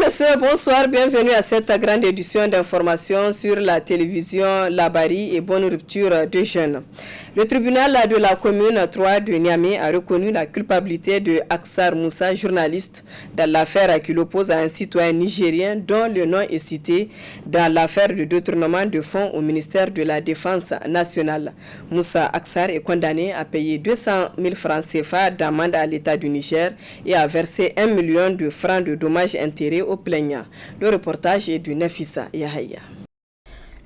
messieurs, bonsoir, bienvenue à cette grande édition d'information sur la télévision Labari et bonne rupture de jeunes. Le tribunal de la commune 3 de Niamey a reconnu la culpabilité de Aksar Moussa, journaliste, dans l'affaire qui l'oppose à un citoyen nigérien dont le nom est cité dans l'affaire de détournement de fonds au ministère de la Défense nationale. Moussa Aksar est condamné à payer 200 000 francs CFA d'amende à l'État du Niger et à verser 1 million de francs de dommages intérêts aux plaignants. Le reportage est de Nafissa Yahaya.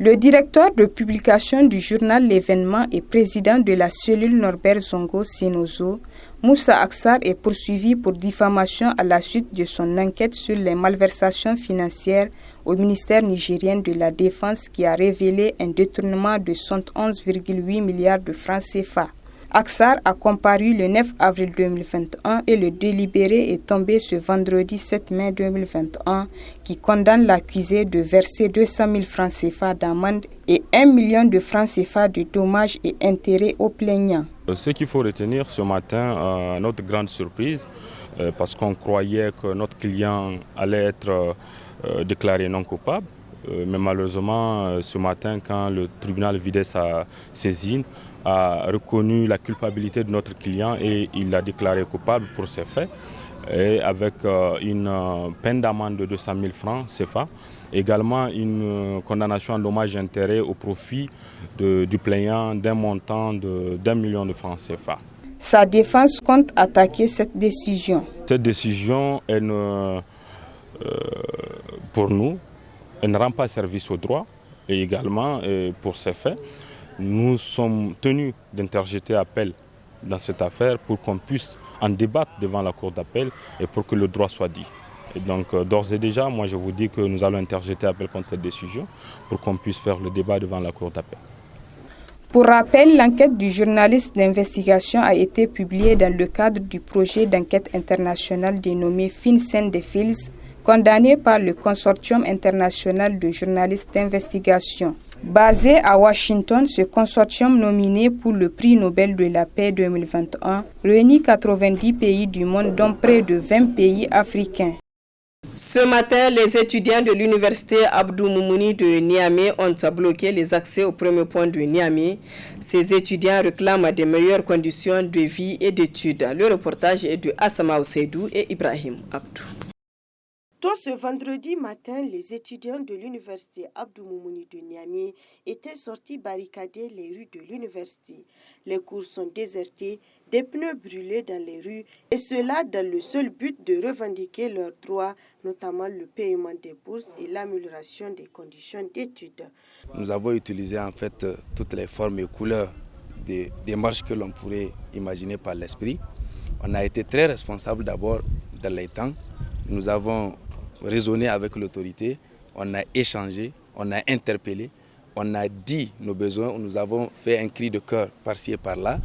Le directeur de publication du journal L'événement et président de la cellule Norbert Zongo Sinozo, Moussa Aksar est poursuivi pour diffamation à la suite de son enquête sur les malversations financières au ministère nigérien de la Défense qui a révélé un détournement de 71,8 milliards de francs CFA. Aksar a comparu le 9 avril 2021 et le délibéré est tombé ce vendredi 7 mai 2021 qui condamne l'accusé de verser 200 000 francs CFA d'amende et 1 million de francs CFA de dommages et intérêts aux plaignants. Ce qu'il faut retenir ce matin, notre grande surprise, parce qu'on croyait que notre client allait être déclaré non coupable. Mais malheureusement, ce matin, quand le tribunal vidait sa saisine, a reconnu la culpabilité de notre client et il l'a déclaré coupable pour ces faits, et avec une peine d'amende de 200 000 francs CFA, également une condamnation en dommages et intérêts au profit du plaignant d'un montant d'1 million de francs CFA. Sa défense compte attaquer cette décision. Cette décision, pour nous, elle ne rend pas service au droit et également pour ces faits, nous sommes tenus d'interjeter appel dans cette affaire pour qu'on puisse en débattre devant la cour d'appel et pour que le droit soit dit. Et donc d'ores et déjà, moi je vous dis que nous allons interjeter appel contre cette décision pour qu'on puisse faire le débat devant la cour d'appel. Pour rappel, l'enquête du journaliste d'investigation a été publiée dans le cadre du projet d'enquête internationale dénommé FinCEN des Fields, condamné par le Consortium international de journalistes d'investigation. Basé à Washington, ce consortium nominé pour le prix Nobel de la paix 2021 réunit 90 pays du monde, dont près de 20 pays africains. Ce matin, les étudiants de l'université Abdou Moumouni de Niamey ont bloqué les accès au premier point de Niamey. Ces étudiants réclament des meilleures conditions de vie et d'études. Le reportage est de Assama Oseidou et Ibrahim Abdou. Tôt ce vendredi matin, les étudiants de l'université Abdou Moumouni de Niamey étaient sortis barricader les rues de l'université. Les cours sont désertés, des pneus brûlés dans les rues, et cela dans le seul but de revendiquer leurs droits, notamment le paiement des bourses et l'amélioration des conditions d'études. Nous avons utilisé en fait toutes les formes et couleurs des démarches que l'on pourrait imaginer par l'esprit. On a été très responsables d'abord dans les temps. Nous avons raisonné avec l'autorité, on a échangé, on a interpellé, on a dit nos besoins, nous avons fait un cri de cœur par-ci et par-là.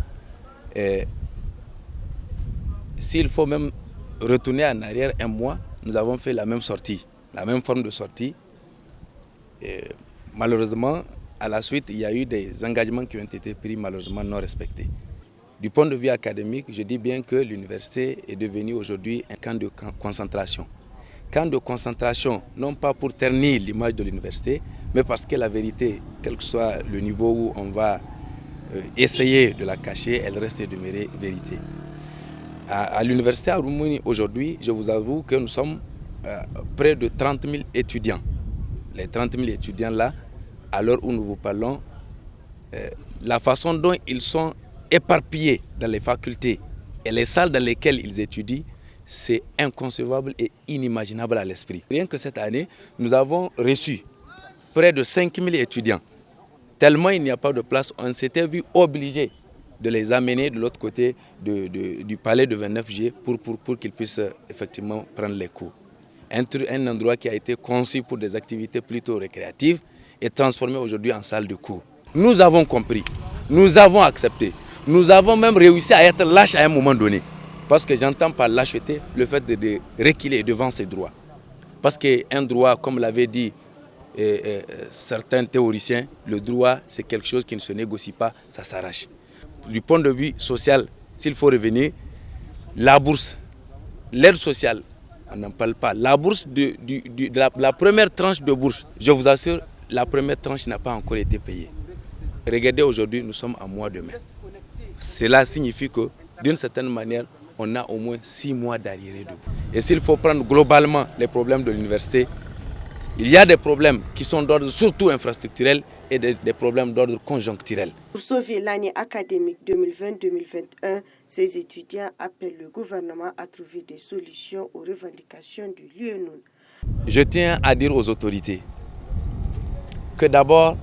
S'il faut même retourner en arrière un mois, nous avons fait la même sortie, la même forme de sortie. Malheureusement, à la suite, il y a eu des engagements qui ont été pris, malheureusement non respectés. Du point de vue académique, je dis bien que l'université est devenue aujourd'hui un camp de concentration. Camp de concentration, non pas pour ternir l'image de l'université, mais parce que la vérité, quel que soit le niveau où on va essayer de la cacher, elle reste et demeure vérité. À l'université à Roumouni, aujourd'hui, je vous avoue que nous sommes près de 30 000 étudiants. Les 30 000 étudiants là, à l'heure où nous vous parlons, la façon dont ils sont éparpillés dans les facultés et les salles dans lesquelles ils étudient, c'est inconcevable et inimaginable à l'esprit. Rien que cette année, nous avons reçu près de 5 000 étudiants. Tellement il n'y a pas de place, on s'était vu obligé de les amener de l'autre côté du palais de 29 juillet pour qu'ils puissent effectivement prendre les cours. Un endroit qui a été conçu pour des activités plutôt récréatives est transformé aujourd'hui en salle de cours. Nous avons compris, nous avons accepté, nous avons même réussi à être lâches à un moment donné. Parce que j'entends par lâcheté le fait de reculer devant ses droits. Parce qu'un droit, comme l'avaient dit certains théoriciens, le droit c'est quelque chose qui ne se négocie pas, ça s'arrache. Du point de vue social, s'il faut revenir, la bourse, l'aide sociale on n'en parle pas. La bourse la première tranche de bourse, je vous assure, la première tranche n'a pas encore été payée. Regardez, aujourd'hui, nous sommes en mois de mai. Cela signifie que, d'une certaine manière, on a au moins 6 mois d'arriéré de vous. Et s'il faut prendre globalement les problèmes de l'université, il y a des problèmes qui sont d'ordre surtout infrastructurel et des problèmes d'ordre conjoncturel. Pour sauver l'année académique 2020-2021, ces étudiants appellent le gouvernement à trouver des solutions aux revendications du l'UNUN. Je tiens à dire aux autorités que d'abord,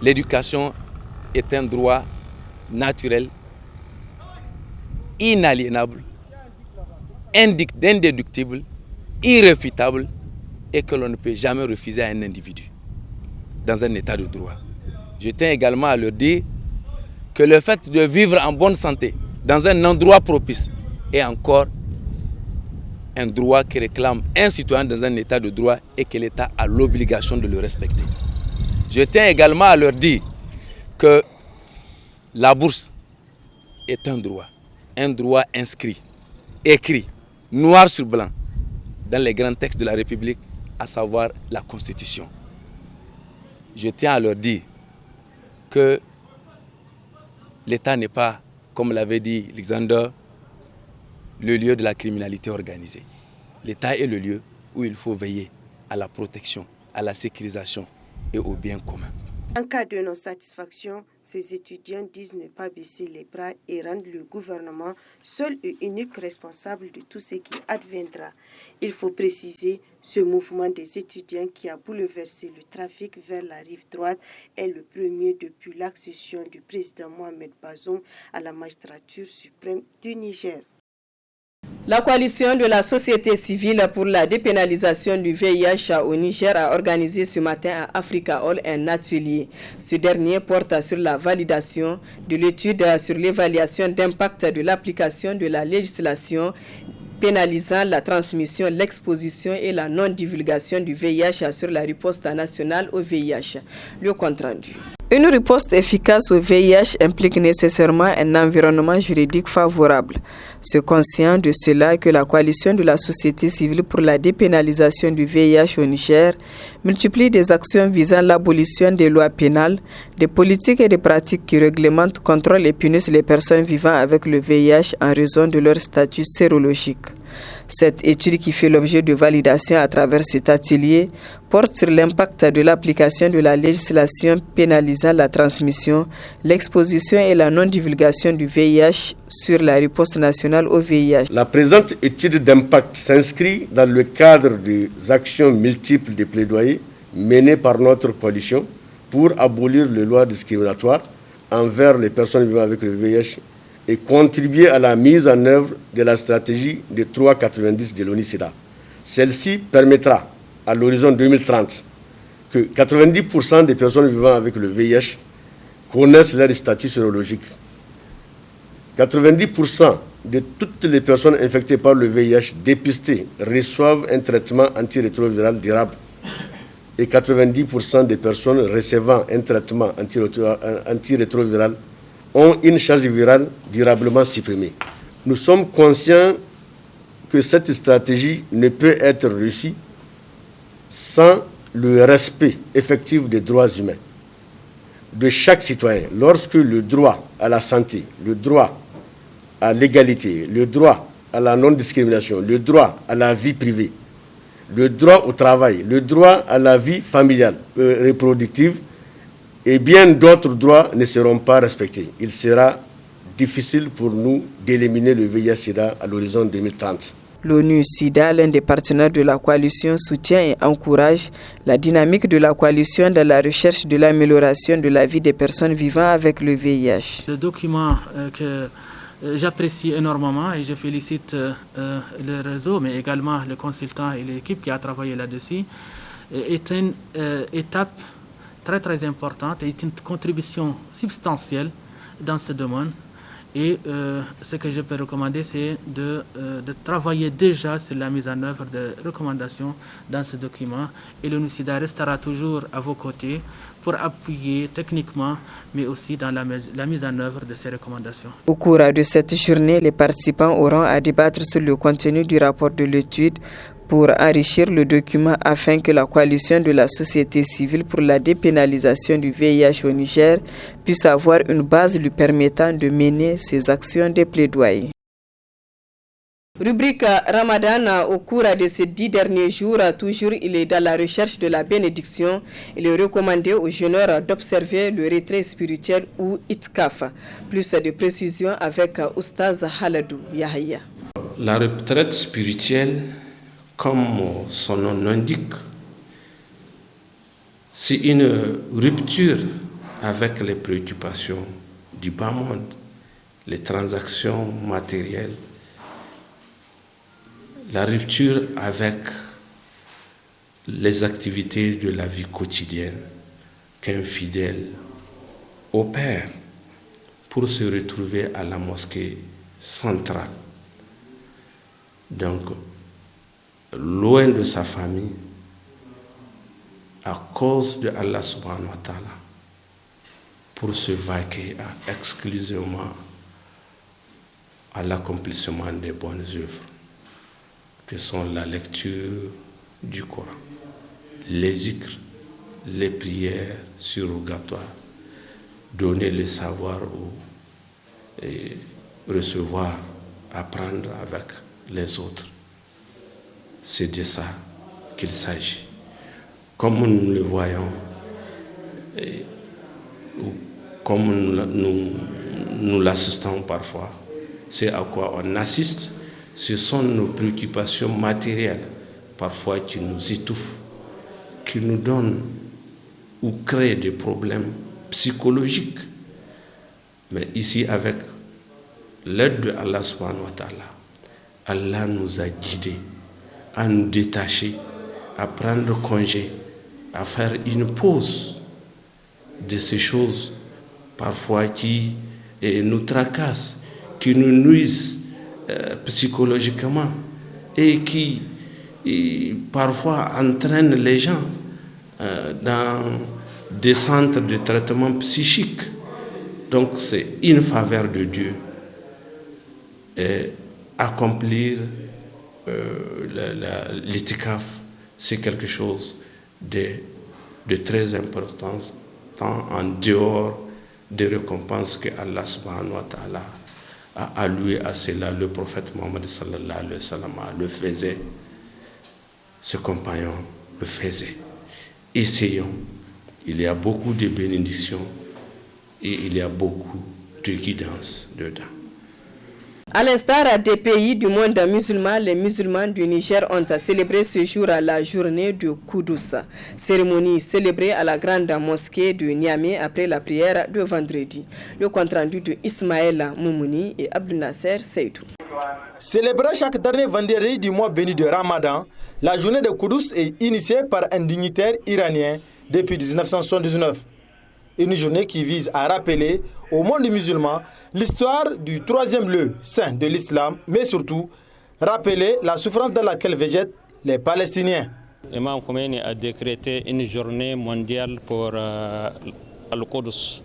l'éducation est un droit naturel, inaliénable, indéductible, irréfutable et que l'on ne peut jamais refuser à un individu dans un état de droit. Je tiens également à leur dire que le fait de vivre en bonne santé dans un endroit propice est encore un droit que réclame un citoyen dans un état de droit et que l'État a l'obligation de le respecter. Je tiens également à leur dire que la bourse est un droit inscrit, écrit, noir sur blanc, dans les grands textes de la République, à savoir la Constitution. Je tiens à leur dire que l'État n'est pas, comme l'avait dit Alexander, le lieu de la criminalité organisée. L'État est le lieu où il faut veiller à la protection, à la sécurisation et au bien commun. En cas de non-satisfaction, ces étudiants disent ne pas baisser les bras et rendre le gouvernement seul et unique responsable de tout ce qui adviendra. Il faut préciser, ce mouvement des étudiants qui a bouleversé le trafic vers la rive droite est le premier depuis l'accession du président Mohamed Bazoum à la magistrature suprême du Niger. La coalition de la société civile pour la dépénalisation du VIH au Niger a organisé ce matin à Africa Hall un atelier. Ce dernier porte sur la validation de l'étude sur l'évaluation d'impact de l'application de la législation pénalisant la transmission, l'exposition et la non-divulgation du VIH sur la riposte nationale au VIH. Le compte rendu. Une riposte efficace au VIH implique nécessairement un environnement juridique favorable. C'est conscient de cela que la coalition de la société civile pour la dépénalisation du VIH au Niger multiplie des actions visant l'abolition des lois pénales, des politiques et des pratiques qui réglementent, contrôlent et punissent les personnes vivant avec le VIH en raison de leur statut sérologique. Cette étude qui fait l'objet de validation à travers cet atelier porte sur l'impact de l'application de la législation pénalisant la transmission, l'exposition et la non-divulgation du VIH sur la riposte nationale au VIH. La présente étude d'impact s'inscrit dans le cadre des actions multiples de plaidoyer menées par notre coalition pour abolir les lois discriminatoires envers les personnes vivant avec le VIH et contribuer à la mise en œuvre de la stratégie de 390 de l'ONU-SIDA. Celle-ci permettra, à l'horizon 2030, que 90% des personnes vivant avec le VIH connaissent leur statut sérologique. 90% de toutes les personnes infectées par le VIH dépistées reçoivent un traitement antirétroviral durable. Et 90% des personnes recevant un traitement antirétroviral ont une charge virale durablement supprimée. Nous sommes conscients que cette stratégie ne peut être réussie sans le respect effectif des droits humains de chaque citoyen. Lorsque le droit à la santé, le droit à l'égalité, le droit à la non-discrimination, le droit à la vie privée, le droit au travail, le droit à la vie familiale, reproductive, et bien d'autres droits ne seront pas respectés. Il sera difficile pour nous d'éliminer le VIH-Sida à l'horizon 2030. L'ONU-SIDA, l'un des partenaires de la coalition, soutient et encourage la dynamique de la coalition dans la recherche de l'amélioration de la vie des personnes vivant avec le VIH. Le document que j'apprécie énormément et je félicite le réseau, mais également le consultant et l'équipe qui a travaillé là-dessus, est une étape très très importante et est une contribution substantielle dans ce domaine. Et ce que je peux recommander, c'est de travailler déjà sur la mise en œuvre des recommandations dans ce document. Et l'UNICIDA restera toujours à vos côtés pour appuyer techniquement, mais aussi dans la mise en œuvre de ces recommandations. Au cours de cette journée, les participants auront à débattre sur le contenu du rapport de l'étude pour enrichir le document afin que la coalition de la société civile pour la dépénalisation du VIH au Niger puisse avoir une base lui permettant de mener ses actions de plaidoyer. Rubrique Ramadan, au cours de ces 10 derniers jours, toujours il est dans la recherche de la bénédiction. Il est recommandé aux jeûneurs d'observer le retrait spirituel ou itkaf. Plus de précisions avec Oustaz Haladou Yahya. La retraite spirituelle, comme son nom l'indique, c'est une rupture avec les préoccupations du bas monde, les transactions matérielles, la rupture avec les activités de la vie quotidienne qu'un fidèle opère pour se retrouver à la mosquée centrale. Donc, loin de sa famille, à cause de Allah subhanahu wa ta'ala, pour se vaquer exclusivement à l'accomplissement des bonnes œuvres, que sont la lecture du Coran, les zikrs, les prières surrogatoires, donner le savoir et recevoir, apprendre avec les autres. C'est de ça qu'il s'agit. Comme nous le voyons, comme nous l'assistons parfois, c'est à quoi on assiste. Ce sont nos préoccupations matérielles, parfois qui nous étouffent, qui nous donnent ou créent des problèmes psychologiques. Mais ici, avec l'aide de Allah subhanahu wa ta'ala, Allah nous a guidés à nous détacher, à prendre congé, à faire une pause de ces choses parfois qui nous tracassent, qui nous nuisent psychologiquement et qui parfois entraînent les gens dans des centres de traitement psychique. Donc c'est une faveur de Dieu et accomplir l'itikaf, c'est quelque chose de très important, tant en dehors des récompenses que Allah subhanahu wa ta'ala a alloué à cela. Le prophète Mohammed sallallahu alayhi wa sallam le faisait, ses compagnons le faisaient. Essayons, il y a beaucoup de bénédictions et il y a beaucoup de guidance dedans. À l'instar des pays du monde musulman, les musulmans du Niger ont célébré ce jour à la journée de Koudous, cérémonie célébrée à la grande mosquée de Niamey après la prière de vendredi. Le compte-rendu de Ismaël Moumouni et Abdel Nasser Seydou. Célébrée chaque dernier vendredi du mois béni de Ramadan, la journée de Koudous est initiée par un dignitaire iranien depuis 1979. Une journée qui vise à rappeler au monde musulman l'histoire du troisième lieu saint de l'islam, mais surtout rappeler la souffrance dans laquelle végètent les Palestiniens. Imam Khomeini a décrété une journée mondiale pour Al-Quds.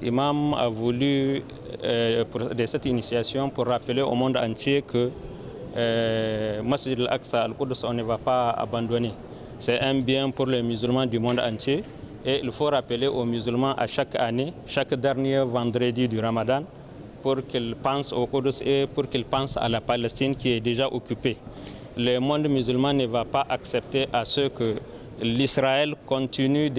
Imam a voulu de cette initiation pour rappeler au monde entier que Masjid al-Aqsa, Al-Quds, on ne va pas abandonner. C'est un bien pour les musulmans du monde entier. Et il faut rappeler aux musulmans à chaque année, chaque dernier vendredi du Ramadan, pour qu'ils pensent au Quds et pour qu'ils pensent à la Palestine qui est déjà occupée. Le monde musulman ne va pas accepter à ce que l'Israël continue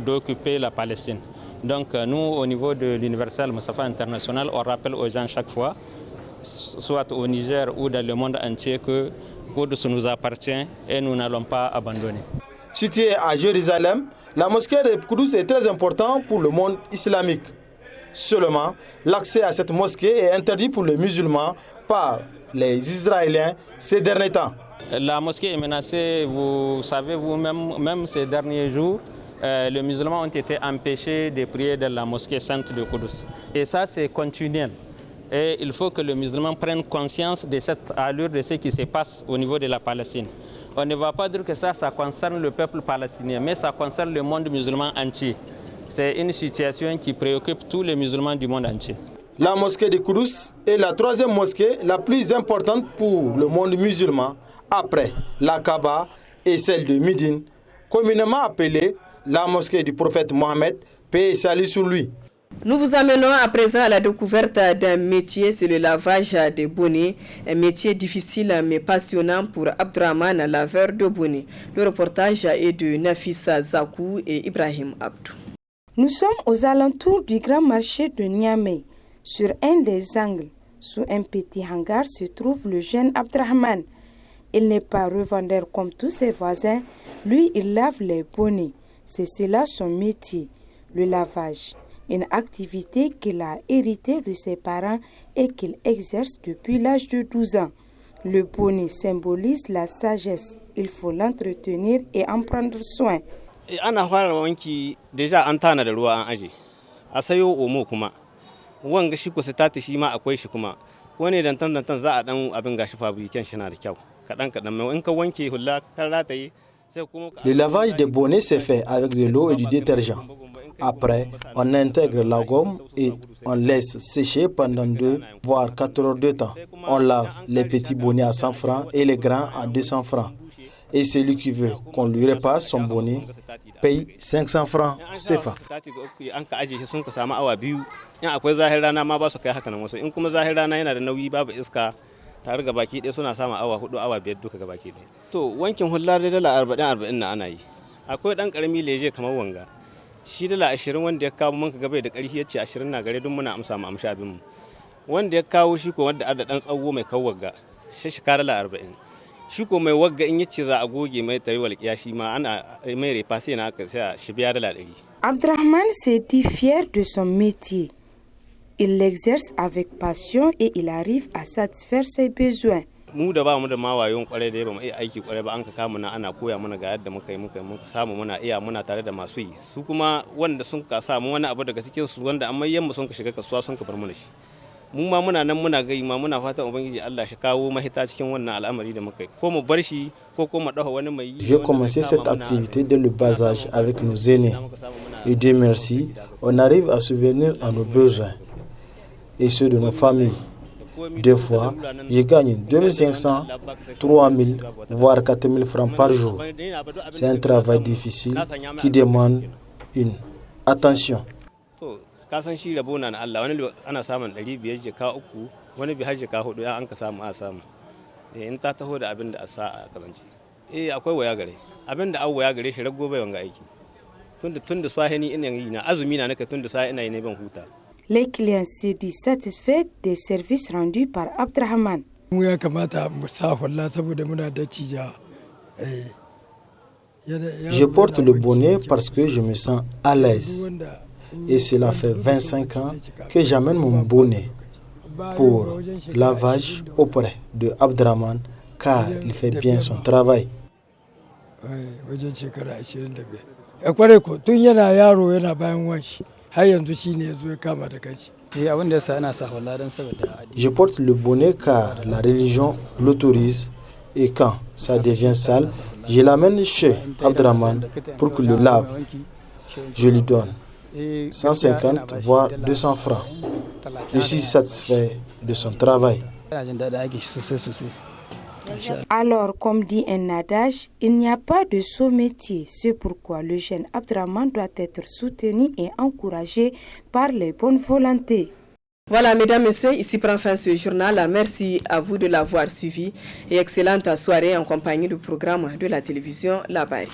d'occuper la Palestine. Donc nous, au niveau de l'Universal Moussafa International, on rappelle aux gens chaque fois, soit au Niger ou dans le monde entier, que Quds nous appartient et nous n'allons pas abandonner. Située à Jérusalem, la mosquée de Koudous est très importante pour le monde islamique. Seulement, l'accès à cette mosquée est interdit pour les musulmans par les Israéliens ces derniers temps. La mosquée est menacée, vous savez vous-même, même ces derniers jours, les musulmans ont été empêchés de prier dans la mosquée sainte de Koudous. Et ça, c'est continuel. Et il faut que les musulmans prennent conscience de cette allure de ce qui se passe au niveau de la Palestine. On ne va pas dire que ça concerne le peuple palestinien, mais ça concerne le monde musulman entier. C'est une situation qui préoccupe tous les musulmans du monde entier. La mosquée de Koudous est la troisième mosquée la plus importante pour le monde musulman, après la Kaaba et celle de Médine, communément appelée la mosquée du prophète Mohammed, paix et salut sur lui. Nous vous amenons à présent à la découverte d'un métier, c'est le lavage de bonnets. Un métier difficile mais passionnant pour Abdourahmane, laveur de bonnets. Le reportage est de Nafissa Zakou et Ibrahim Abdou. Nous sommes aux alentours du grand marché de Niamey. Sur un des angles, sous un petit hangar, se trouve le jeune Abdourahmane. Il n'est pas revendeur comme tous ses voisins. Lui, il lave les bonnets. C'est cela son métier, le lavage. Une activité qu'il a héritée de ses parents et qu'il exerce depuis l'âge de 12 ans. Le bonnet symbolise la sagesse. Il faut l'entretenir et en prendre soin. Ana fara wanki deja an tana da ruwa an aje. A sayo omo kuma. Wanga shi ko sitati shi ma akwai shi kuma. Wani dantan za a dan abin gashi fabriken shi na da kyau. Kadan mai in ka wanke hulla kan rataye. Le lavage des bonnets se fait avec de l'eau et du détergent. Après, on intègre la gomme et on laisse sécher pendant 2 voire 4 heures de temps. On lave les petits bonnets à 100 francs et les grands à 200 francs. Et celui qui veut qu'on lui repasse son bonnet paye 500 francs CFA. tare ga baki ɗaya suna samun awa 4 awa 5 duka ga baki ɗaya. To wankin hulla da dala 40 na ana yi. Akwai dan karami leje kamar wanga. Shi dala 20 wanda ya kawo mun ka gabe da ƙarfi yace 20 na gare dun muna amsa mu amsha abin mu. Wanda ya kawo shi ko wanda adda dan tsawo mai kawwaga shi dala 40. Shi ko mai wagga in yace za a goge mai tayi walƙiya shi ma ana mai repase na aka sai shi biya dala 100. Abdourahmane s'est dit fier de son métier. Il l'exerce avec passion et il arrive à satisfaire ses besoins. Mu da ba mu da mawayon kwarai da ba mu iya aiki kwarai ba an ka kama na ana koya mana ga yadda muka samu muna iya muna tare da masu yi. Su kuma wanda sun ka samu wani abu daga cikin su wanda amma yamma sun ka shiga kasuwa sun ka bar mana shi. Mu ma muna nan muna gai ma muna fatan ubangiji Allah shi kawo mahita cikin wannan al'amari da muka yi. Ko mu bar shi ko mu dafa wani mai yi. J'ai commencé cette activité dès le bas âge avec nos aînés. Et Dieu merci, on arrive à subvenir à nos besoins et ceux de nos familles. Des fois, je gagne 2500, 3000, voire 4000 francs par jour. C'est un travail difficile qui demande une attention. Kasan shi rabo na Allah wani ana samun 500 jika 3 wani bi har jika 4 an ka samu a samu in ta taho da abin da a sa a kabanci akwai waya gare abin da an waya gare shi rago bai wanga aiki tunda swahini ina yi na azumi na naka tunda sai ina yi ne ban huta. Les clients se disent satisfaits des services rendus par Abdourahmane. Mu ya kamata mu sa hulla saboda muna da cija. Je porte le bonnet parce que je me sens à l'aise. Et cela fait 25 ans que j'amène mon bonnet pour lavage auprès de Abdourahmane car il fait bien son travail. Je porte le bonnet car la religion l'autorise et quand ça devient sale, je l'amène chez Abdourahmane pour qu'il le lave. Je lui donne 150 voire 200 francs. Je suis satisfait de son travail. Alors, comme dit un adage, il n'y a pas de sot métier. C'est pourquoi le jeune Abdourahmane doit être soutenu et encouragé par les bonnes volontés. Voilà, mesdames, messieurs, ici prend fin ce journal. Merci à vous de l'avoir suivi et excellente soirée en compagnie du programme de la télévision La Bari.